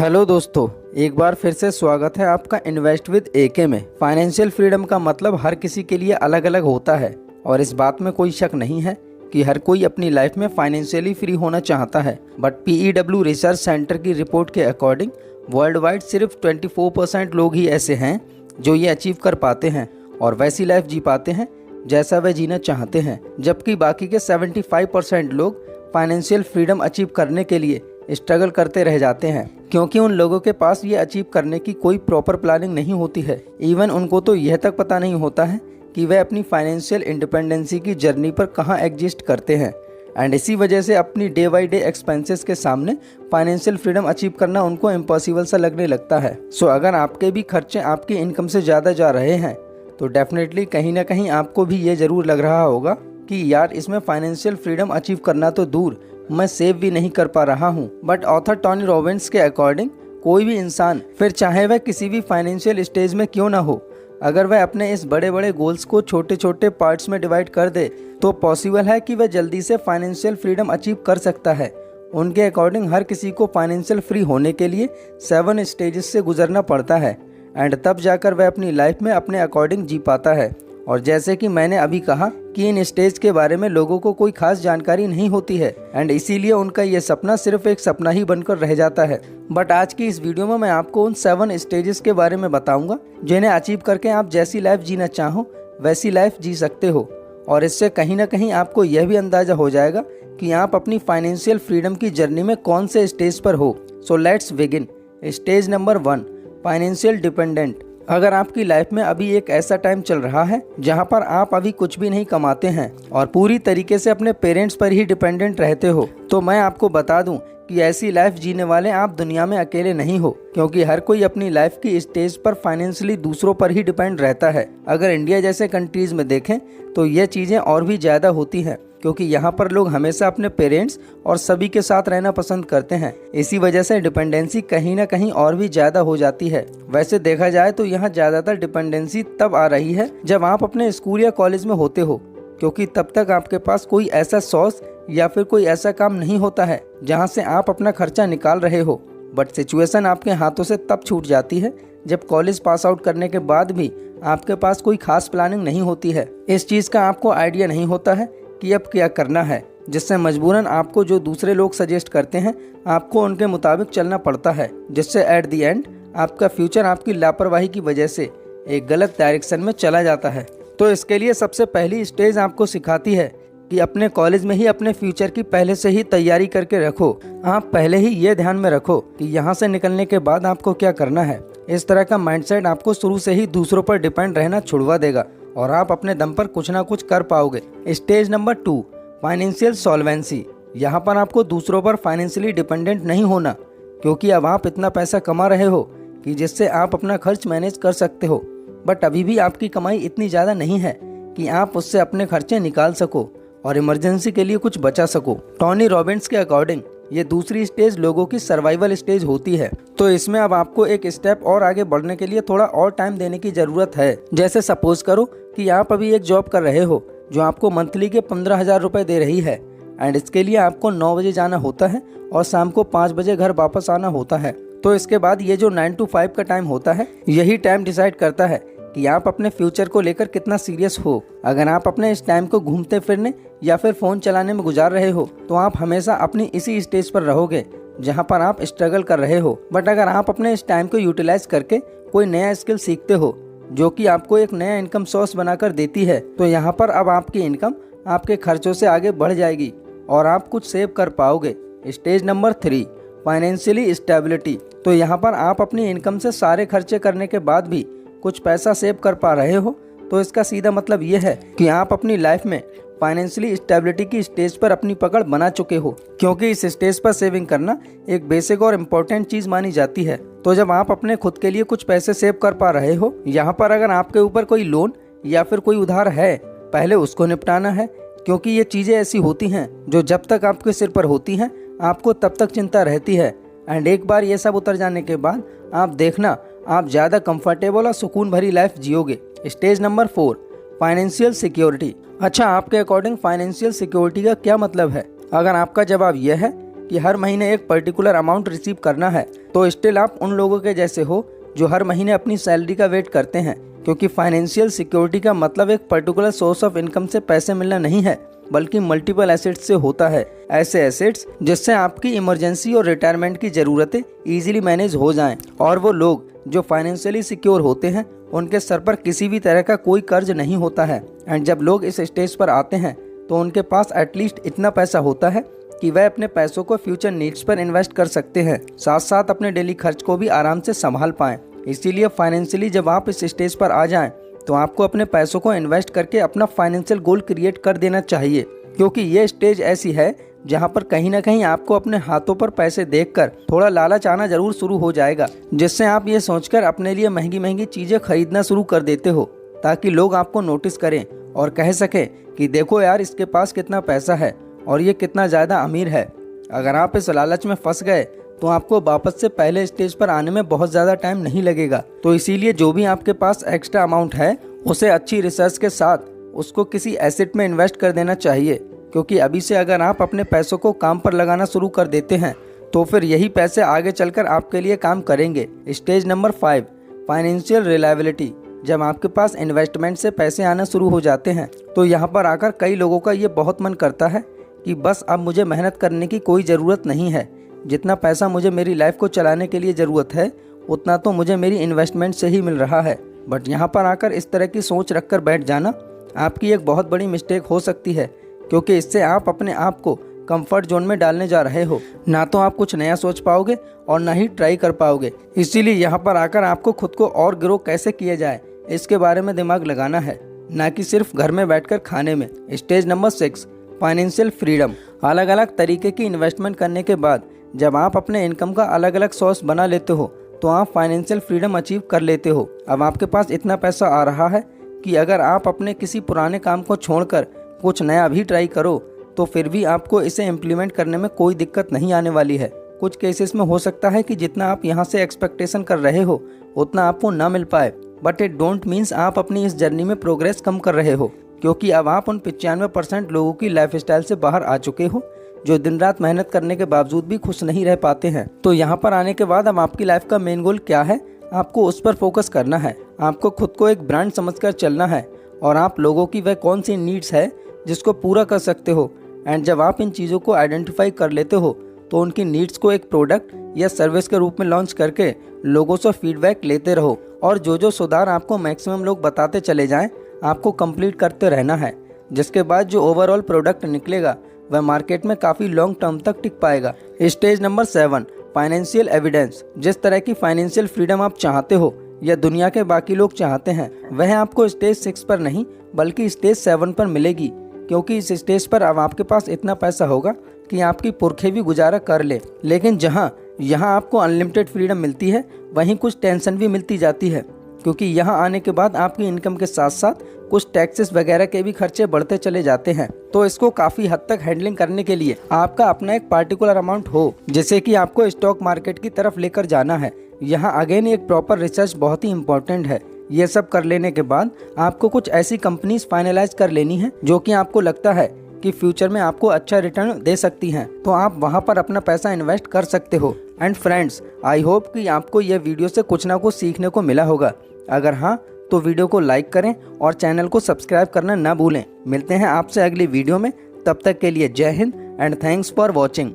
Hello दोस्तों, एक बार फिर से स्वागत है आपका इन्वेस्ट विद एके में। फाइनेंशियल फ्रीडम का मतलब हर किसी के लिए अलग अलग होता है और इस बात में कोई शक नहीं है कि हर कोई अपनी लाइफ में फाइनेंशियली फ्री होना चाहता है। बट PEW रिसर्च सेंटर की रिपोर्ट के अकॉर्डिंग वर्ल्ड वाइड सिर्फ 24% लोग ही ऐसे हैं जो ये अचीव कर पाते हैं और वैसी लाइफ जी पाते हैं जैसा वे जीना चाहते हैं, जबकि बाकी के 75% लोग फाइनेंशियल फ्रीडम अचीव करने के लिए स्ट्रगल करते रह जाते हैं, क्योंकि उन लोगों के पास ये अचीव करने की कोई प्रॉपर प्लानिंग नहीं होती है। इवन उनको तो यह तक पता नहीं होता है कि वे अपनी फाइनेंशियल इंडिपेंडेंसी की जर्नी पर कहाँ एग्जिस्ट करते हैं। एंड इसी वजह से अपनी डे बाई डे एक्सपेंसेस के सामने फाइनेंशियल फ्रीडम अचीव करना उनको इम्पॉसिबल सा लगने लगता है। सो अगर आपके भी खर्चे आपकी इनकम से ज़्यादा जा रहे हैं तो डेफिनेटली कहीं ना कहीं आपको भी ये ज़रूर लग रहा होगा कि यार इसमें फाइनेंशियल फ्रीडम अचीव करना तो दूर, मैं सेव भी नहीं कर पा रहा हूँ। बट ऑथर टोनी रॉबिन्स के अकॉर्डिंग कोई भी इंसान, फिर चाहे वह किसी भी फाइनेंशियल स्टेज में क्यों ना हो, अगर वह अपने इस बड़े बड़े गोल्स को छोटे छोटे पार्ट्स में डिवाइड कर दे तो पॉसिबल है कि वह जल्दी से फाइनेंशियल फ्रीडम अचीव कर सकता है। उनके अकॉर्डिंग हर किसी को फाइनेंशियल फ्री होने के लिए 7 स्टेजेस से गुजरना पड़ता है एंड तब जाकर वह अपनी लाइफ में अपने अकॉर्डिंग जी पाता है। और जैसे कि मैंने अभी कहा कि इन स्टेज के बारे में लोगों को कोई खास जानकारी नहीं होती है एंड इसीलिए उनका ये सपना सिर्फ एक सपना ही बनकर रह जाता है। बट आज की इस वीडियो में मैं आपको उन 7 स्टेजेस के बारे में बताऊंगा जिन्हें अचीव करके आप जैसी लाइफ जीना चाहो वैसी लाइफ जी सकते हो। और इससे कहीं ना कहीं आपको यह भी अंदाजा हो जाएगा कि आप अपनी फाइनेंशियल फ्रीडम की जर्नी में कौन से स्टेज पर हो। So let's begin. Stage number 1, financial dependent. अगर आपकी लाइफ में अभी एक ऐसा टाइम चल रहा है जहां पर आप अभी कुछ भी नहीं कमाते हैं और पूरी तरीके से अपने पेरेंट्स पर ही डिपेंडेंट रहते हो, तो मैं आपको बता दूं कि ऐसी लाइफ जीने वाले आप दुनिया में अकेले नहीं हो, क्योंकि हर कोई अपनी लाइफ की स्टेज पर फाइनेंशियली दूसरों पर ही डिपेंड रहता है। अगर इंडिया जैसे कंट्रीज में देखें तो ये चीज़ें और भी ज़्यादा होती हैं, क्योंकि यहाँ पर लोग हमेशा अपने पेरेंट्स और सभी के साथ रहना पसंद करते हैं। इसी वजह से डिपेंडेंसी कहीं ना कहीं और भी ज़्यादा हो जाती है। वैसे देखा जाए तो यहाँ ज़्यादातर डिपेंडेंसी तब आ रही है जब आप अपने स्कूल या कॉलेज में होते हो, क्योंकि तब तक आपके पास कोई ऐसा सोर्स या फिर कोई ऐसा काम नहीं होता है जहाँ से आप अपना खर्चा निकाल रहे हो। बट सिचुएशन आपके हाथों से तब छूट जाती है जब कॉलेज पास आउट करने के बाद भी आपके पास कोई खास प्लानिंग नहीं होती है। इस चीज़ का आपको आइडिया नहीं होता है कि अब क्या करना है, जिससे मजबूरन आपको जो दूसरे लोग सजेस्ट करते हैं आपको उनके मुताबिक चलना पड़ता है, जिससे एट द एंड आपका फ्यूचर आपकी लापरवाही की वजह से एक गलत डायरेक्शन में चला जाता है। तो इसके लिए सबसे पहली स्टेज आपको सिखाती है कि अपने कॉलेज में ही अपने फ्यूचर की पहले से ही तैयारी करके रखो। आप पहले ही ये ध्यान में रखो कि यहाँ से निकलने के बाद आपको क्या करना है। इस तरह का माइंडसेट आपको शुरू से ही दूसरों पर डिपेंड रहना छुड़वा देगा और आप अपने दम पर कुछ ना कुछ कर पाओगे। Stage number 2, financial solvency. यहाँ पर आपको दूसरों पर फाइनेंशियली डिपेंडेंट नहीं होना, क्योंकि अब आप इतना पैसा कमा रहे हो कि जिससे आप अपना खर्च मैनेज कर सकते हो। बट अभी भी आपकी कमाई इतनी ज़्यादा नहीं है कि आप उससे अपने खर्चे निकाल सको और इमरजेंसी के लिए कुछ बचा सको। टोनी रॉबिन्स के अकॉर्डिंग ये दूसरी स्टेज लोगों की सर्वाइवल स्टेज होती है। तो इसमें अब आपको एक स्टेप और आगे बढ़ने के लिए थोड़ा और टाइम देने की ज़रूरत है। जैसे सपोज करो कि आप अभी एक जॉब कर रहे हो जो आपको मंथली के 15,000 रुपये दे रही है एंड इसके लिए आपको 9 बजे जाना होता है और शाम को 5 बजे घर वापस आना होता है। तो इसके बाद ये जो 9 to 5 का टाइम होता है, यही टाइम डिसाइड करता है कि आप अपने फ्यूचर को लेकर कितना सीरियस हो। अगर आप अपने इस टाइम को घूमते फिरने या फिर फ़ोन चलाने में गुजार रहे हो तो आप हमेशा अपनी इसी स्टेज पर रहोगे जहां पर आप स्ट्रगल कर रहे हो। बट अगर आप अपने इस टाइम को यूटिलाइज करके कोई नया स्किल सीखते हो जो कि आपको एक नया इनकम सोर्स बनाकर देती है, तो यहाँ पर अब आपकी इनकम आपके खर्चों से आगे बढ़ जाएगी और आप कुछ सेव कर पाओगे। Stage number 3, financially stability. तो यहाँ पर आप अपनी इनकम से सारे खर्चे करने के बाद भी कुछ पैसा सेव कर पा रहे हो, तो इसका सीधा मतलब ये है कि आप अपनी लाइफ में फाइनेंशियली स्टेबिलिटी की स्टेज पर अपनी पकड़ बना चुके हो, क्योंकि इस स्टेज पर सेविंग करना एक बेसिक और इम्पोर्टेंट चीज़ मानी जाती है। तो जब आप अपने खुद के लिए कुछ पैसे सेव कर पा रहे हो, यहाँ पर अगर आपके ऊपर कोई लोन या फिर कोई उधार है, पहले उसको निपटाना है, क्योंकि ये चीज़ें ऐसी होती हैं जो जब तक आपके सिर पर होती हैं आपको तब तक चिंता रहती है एंड एक बार ये सब उतर जाने के बाद आप देखना आप ज़्यादा कंफर्टेबल और सुकून भरी लाइफ जियोगे। Stage number 4, financial security. अच्छा, आपके अकॉर्डिंग फाइनेंशियल सिक्योरिटी का क्या मतलब है? अगर आपका जवाब यह है कि हर महीने एक पर्टिकुलर अमाउंट रिसीव करना है, तो स्टिल आप उन लोगों के जैसे हो जो हर महीने अपनी सैलरी का वेट करते हैं। क्योंकि फाइनेंशियल सिक्योरिटी का मतलब एक पर्टिकुलर सोर्स ऑफ इनकम से पैसे मिलना नहीं है, बल्कि मल्टीपल एसेट्स से होता है। ऐसे एसेट्स जिससे आपकी इमरजेंसी और रिटायरमेंट की ज़रूरतें ईजिली मैनेज हो जाएं। और वो लोग जो फाइनेंशियली सिक्योर होते हैं उनके सर पर किसी भी तरह का कोई कर्ज नहीं होता है। एंड जब लोग इस स्टेज पर आते हैं तो उनके पास एटलीस्ट इतना पैसा होता है कि वह अपने पैसों को फ्यूचर नीड्स पर इन्वेस्ट कर सकते हैं, साथ साथ अपने डेली खर्च को भी आराम से संभाल पाएं। इसीलिए फाइनेंशियली जब आप इस स्टेज पर आ जाएं तो आपको अपने पैसों को इन्वेस्ट करके अपना फाइनेंशियल गोल क्रिएट कर देना चाहिए। क्योंकि ये स्टेज ऐसी है जहाँ पर कहीं ना कहीं आपको अपने हाथों पर पैसे देखकर थोड़ा लालच आना जरूर शुरू हो जाएगा, जिससे आप ये सोचकर अपने लिए महंगी महंगी चीज़ें खरीदना शुरू कर देते हो, ताकि लोग आपको नोटिस करें और कह सकें कि देखो यार इसके पास कितना पैसा है और ये कितना ज़्यादा अमीर है। अगर आप इस लालच में फंस गए तो आपको वापस से पहले स्टेज पर आने में बहुत ज़्यादा टाइम नहीं लगेगा। तो इसीलिए जो भी आपके पास एक्स्ट्रा अमाउंट है उसे अच्छी रिसर्च के साथ उसको किसी एसेट में इन्वेस्ट कर देना चाहिए। क्योंकि अभी से अगर आप अपने पैसों को काम पर लगाना शुरू कर देते हैं तो फिर यही पैसे आगे चलकर आपके लिए काम करेंगे। Stage number 5, financial reliability. जब आपके पास इन्वेस्टमेंट से पैसे आना शुरू हो जाते हैं तो यहाँ पर आकर कई लोगों का ये बहुत मन करता है कि बस अब मुझे मेहनत करने की कोई ज़रूरत नहीं है, जितना पैसा मुझे मेरी लाइफ को चलाने के लिए ज़रूरत है उतना तो मुझे मेरी इन्वेस्टमेंट से ही मिल रहा है। बट यहाँ पर आकर इस तरह की सोच रखकर बैठ जाना आपकी एक बहुत बड़ी मिस्टेक हो सकती है, क्योंकि इससे आप अपने आप को कंफर्ट जोन में डालने जा रहे हो। ना तो आप कुछ नया सोच पाओगे और ना ही ट्राई कर पाओगे। इसीलिए यहाँ पर आकर आपको खुद को और ग्रो कैसे किया जाए इसके बारे में दिमाग लगाना है, ना कि सिर्फ घर में बैठकर खाने में। Stage number 6, financial freedom. अलग अलग तरीके की इन्वेस्टमेंट करने के बाद जब आप अपने इनकम का अलग अलग सोर्स बना लेते हो तो आप फाइनेंशियल फ्रीडम अचीव कर लेते हो। अब आपके पास इतना पैसा आ रहा है कि अगर आप अपने किसी पुराने काम को छोड़कर कुछ नया भी ट्राई करो तो फिर भी आपको इसे इम्प्लीमेंट करने में कोई दिक्कत नहीं आने वाली है। कुछ केसेस में हो सकता है कि जितना आप यहाँ से एक्सपेक्टेशन कर रहे हो उतना आपको ना मिल पाए, बट इट डोंट मीन्स आप अपनी इस जर्नी में प्रोग्रेस कम कर रहे हो, क्योंकि अब आप उन 95% लोगों की लाइफस्टाइल से बाहर आ चुके हो जो दिन रात मेहनत करने के बावजूद भी खुश नहीं रह पाते हैं। तो यहाँ पर आने के बाद अब आपकी लाइफ का मेन गोल क्या है, आपको उस पर फोकस करना है। आपको खुद को एक ब्रांड समझकर चलना है और आप लोगों की वह कौन सी नीड्स है जिसको पूरा कर सकते हो। एंड जब आप इन चीज़ों को आइडेंटिफाई कर लेते हो तो उनकी नीड्स को एक प्रोडक्ट या सर्विस के रूप में लॉन्च करके लोगों से फीडबैक लेते रहो और जो सुधार आपको मैक्सिमम लोग बताते चले जाएं आपको कंप्लीट करते रहना है, जिसके बाद जो ओवरऑल प्रोडक्ट निकलेगा वह मार्केट में काफ़ी लॉन्ग टर्म तक टिक पाएगा। Stage number 7, financial evidence. जिस तरह की फाइनेंशियल फ्रीडम आप चाहते हो या दुनिया के बाकी लोग चाहते हैं वह आपको स्टेज 6 पर नहीं बल्कि स्टेज 7 पर मिलेगी, क्योंकि इस स्टेज पर अब आपके पास इतना पैसा होगा कि आपकी पुरखे भी गुजारा कर ले। लेकिन जहाँ यहाँ आपको अनलिमिटेड फ्रीडम मिलती है वहीं कुछ टेंशन भी मिलती जाती है, क्योंकि यहाँ आने के बाद आपकी इनकम के साथ साथ कुछ टैक्सेस वगैरह के भी खर्चे बढ़ते चले जाते हैं। तो इसको काफ़ी हद तक हैंडलिंग करने के लिए आपका अपना एक पार्टिकुलर अमाउंट हो जिसे कि आपको स्टॉक मार्केट की तरफ लेकर जाना है। यहाँ अगेन एक प्रॉपर रिसर्च बहुत ही इम्पोर्टेंट है। ये सब कर लेने के बाद आपको कुछ ऐसी कंपनीज फाइनलाइज कर लेनी है जो कि आपको लगता है कि फ्यूचर में आपको अच्छा रिटर्न दे सकती हैं, तो आप वहां पर अपना पैसा इन्वेस्ट कर सकते हो। एंड फ्रेंड्स, आई होप कि आपको यह वीडियो से कुछ ना कुछ सीखने को मिला होगा। अगर हाँ तो वीडियो को लाइक करें और चैनल को सब्सक्राइब करना ना भूलें। मिलते हैं आपसे अगली वीडियो में, तब तक के लिए जय Hind and thanks for watching.